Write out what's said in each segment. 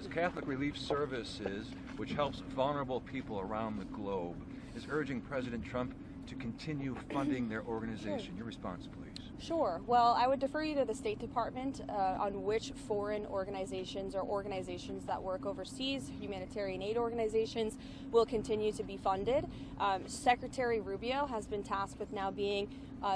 Catholic Relief Services, which helps vulnerable people around the globe, is urging President Trump to continue funding their organization. Sure. Your response, please. Sure. Well, I would defer you to the State Department on which foreign organizations or organizations that work overseas, humanitarian aid organizations, will continue to be funded. Secretary Rubio has been tasked with now being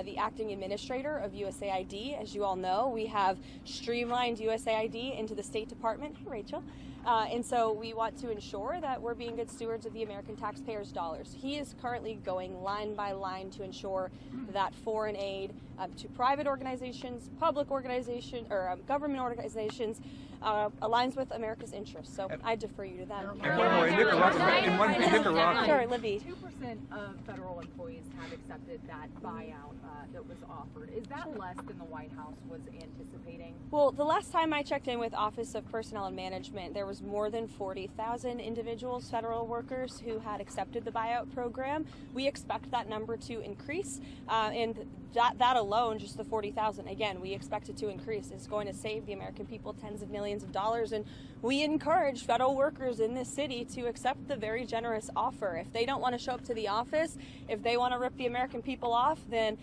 the acting administrator of USAID. As you all know, we have streamlined USAID into the State Department. Hey, Rachel. And so we want to ensure that we're being good stewards of the American taxpayers' dollars. He is currently going line by line to ensure that foreign aid to private organizations, public organizations, or government organizations aligns with America's interests. So I defer you to them. Sure, Libby. 2% of federal employees have accepted that buyout that was offered. Is that less than the White House was anticipating? Well, the last time I checked in with Office of Personnel and Management, there was more than 40,000 individuals, federal workers, who had accepted the buyout program. We expect that number to increase, and that alone, just the 40,000, again, we expect it to increase. It's going to save the American people tens of millions of dollars, and we encourage federal workers in this city to accept the very generous offer. If they don't want to show up to the office, if they want to rip the American people off, then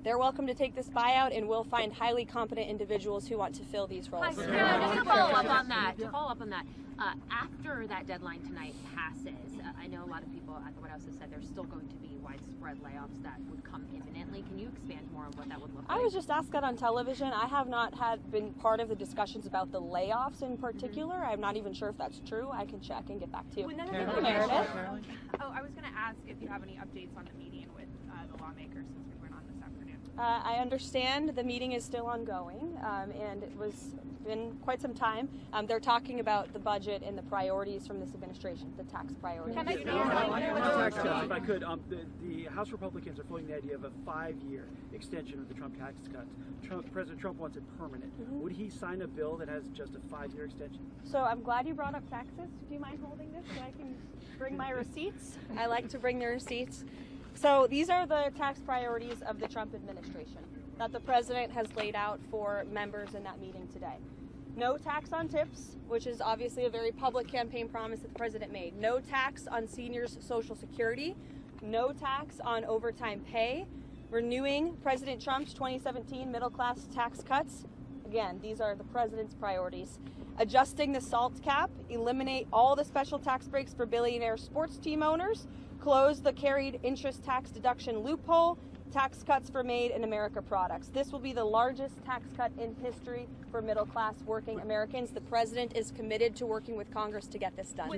they're welcome to take this buyout, and we'll find highly competent individuals who want to fill these roles. Just to follow up on that, after that deadline tonight passes, I know a lot of people at the White House have said there's still going to be widespread layoffs that would come imminently. Can you expand more on what that would look like? I was just asked that on television. I have not been part of the discussions about the layoffs in particular. I'm not even sure if that's true. I can check and get back to you. Meredith? Oh, I was going to ask if you have any updates on the meeting with the lawmakers since we went on this afternoon. I understand the meeting is still ongoing, and it was been quite some time. They're talking about the budget and the priorities from this administration, the tax priorities. If I could, the House Republicans are floating the idea of a 5-year extension of the Trump tax cuts. President Trump wants it permanent. Would he sign a bill that has just a 5-year extension? So I'm glad you brought up taxes. Do you mind holding this so I can bring my receipts? I like to bring the receipts. So these are the tax priorities of the Trump administration that the president has laid out for members in that meeting today. No tax on tips, which is obviously a very public campaign promise that the president made. No tax on seniors' Social Security. No tax on overtime pay. Renewing President Trump's 2017 middle-class tax cuts. Again, these are the president's priorities. Adjusting the SALT cap. Eliminate all the special tax breaks for billionaire sports team owners. Close the carried interest tax deduction loophole. Tax cuts for Made in America products. This will be the largest tax cut in history for middle-class working Americans. The president is committed to working with Congress to get this done.